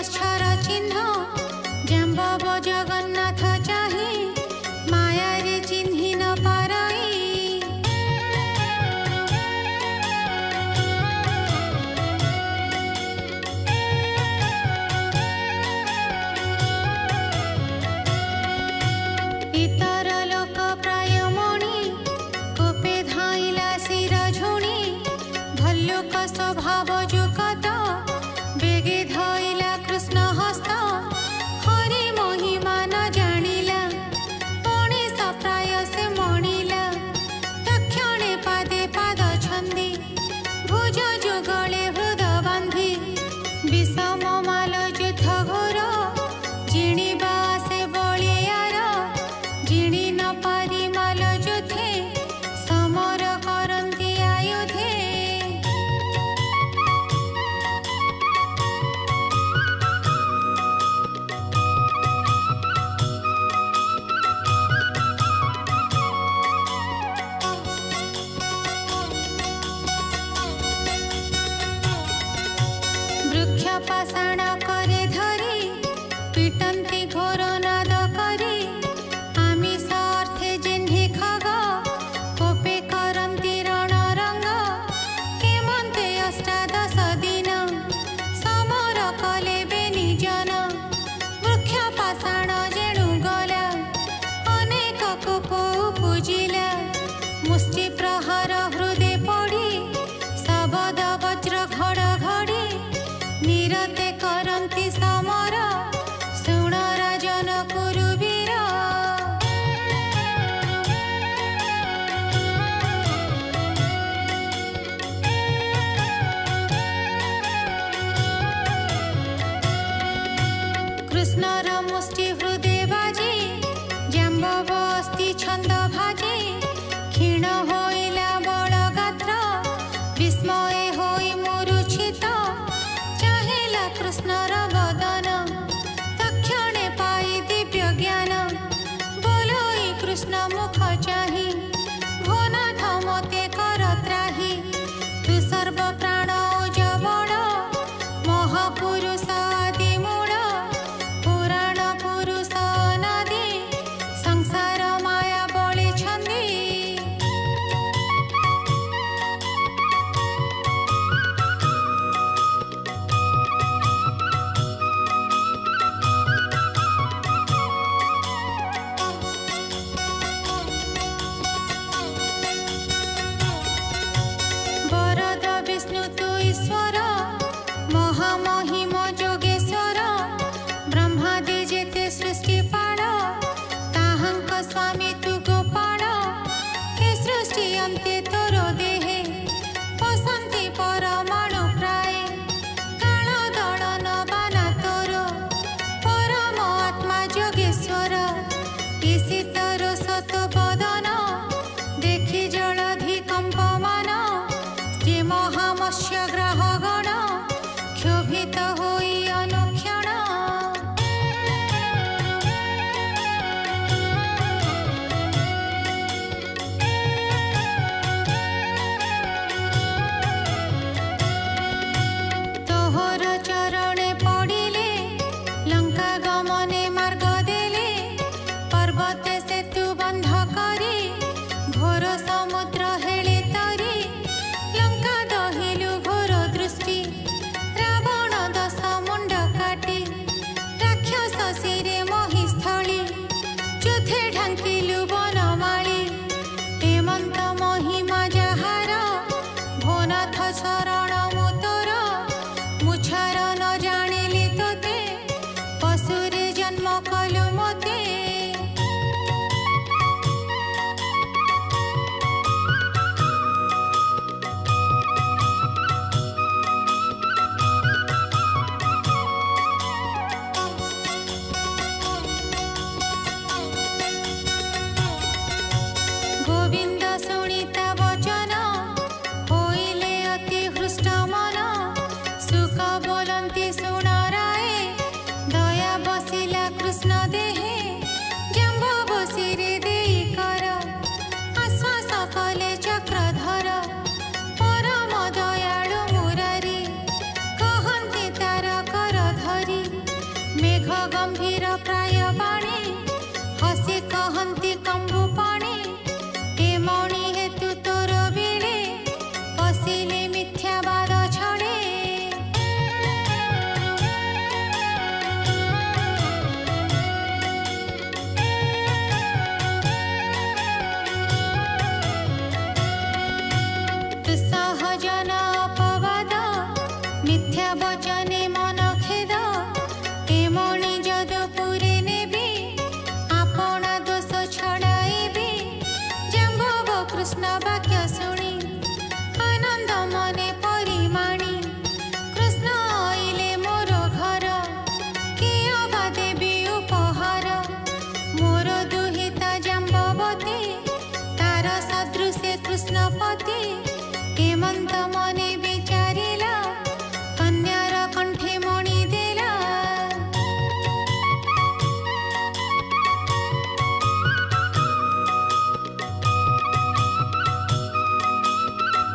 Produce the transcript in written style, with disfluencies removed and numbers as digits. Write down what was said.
बत्सर चिन्ह जाम्बव जगन्नाथ चाहे मायारे चिन्हि न पारई। इतर लोक प्राय मणि कोपे धाइला शिर झुणी भल्लुक स्वभाव जुकत बेगे धइला कृष्ण हस्त हरि महिमा न जानिला मणिष प्राय से मणिला तक्षणे पादे पाद छन्दी भुज जुगले हृद बांधी विषम माल युद्ध घोर जिणिबा से बलियार जिणि न पारि माल युद्धे समर करन्ति आयुधे। वृक्ष पाषाण करे धरी पिटन्ति घोर नाद करी आमिष अर्थे जेह्ने खग कोपे करन्ति रण रंग केमन्ते अष्टादश दिन समर कले बेनि जन वृक्ष पाषाण जेणु गला अनेक कोप पूजिला मुष्टि प्रहार हृदय पड़ी शबद वज्र घड़ घड़ी निरते करन्ति समर शुण राजन कुरुवीर। कृष्णर मुष्टि हृदय बाजी जाम्बव अस्ति छंद भाजी क्षीण होइला बड़ गात्र विस्मय होई मूर्छित चाहेला कृष्णर बदन तक्षणे पाई दिव्य ज्ञान बोलोई कृष्ण मुख चाहि भोनाथ मते कर त्राहि तु सर्व प्राण जबड़ महापुरुष आदि मूढ़ पुराण पुरुष अनादि संसार माया बलि छन्दी। वरद विष्णु तु ईश्वर महामहिम जोगेश्वर ब्रह्मादि जेते सृष्टि पाड़ ताहांक स्वामी तु गोपाळ हे सृष्टि अन्ते तोर देहे पसन्ति परमाणु प्राय काल दलन बाना तोर परम आत्मा जोगेश्वर इसी तोर सत बदन देखि जलधि कंपमान श्री महामत्स्य ग्रह गण क्षोभित होई अनुक्षण। तोहर चरणे पड़िले लंका गमने मार्ग देले पर्वते सेतु बंध करी घोर समुद्र हेले तरी लंका दहिलु घोर दृष्टि रावण दशम गंभीर प्राय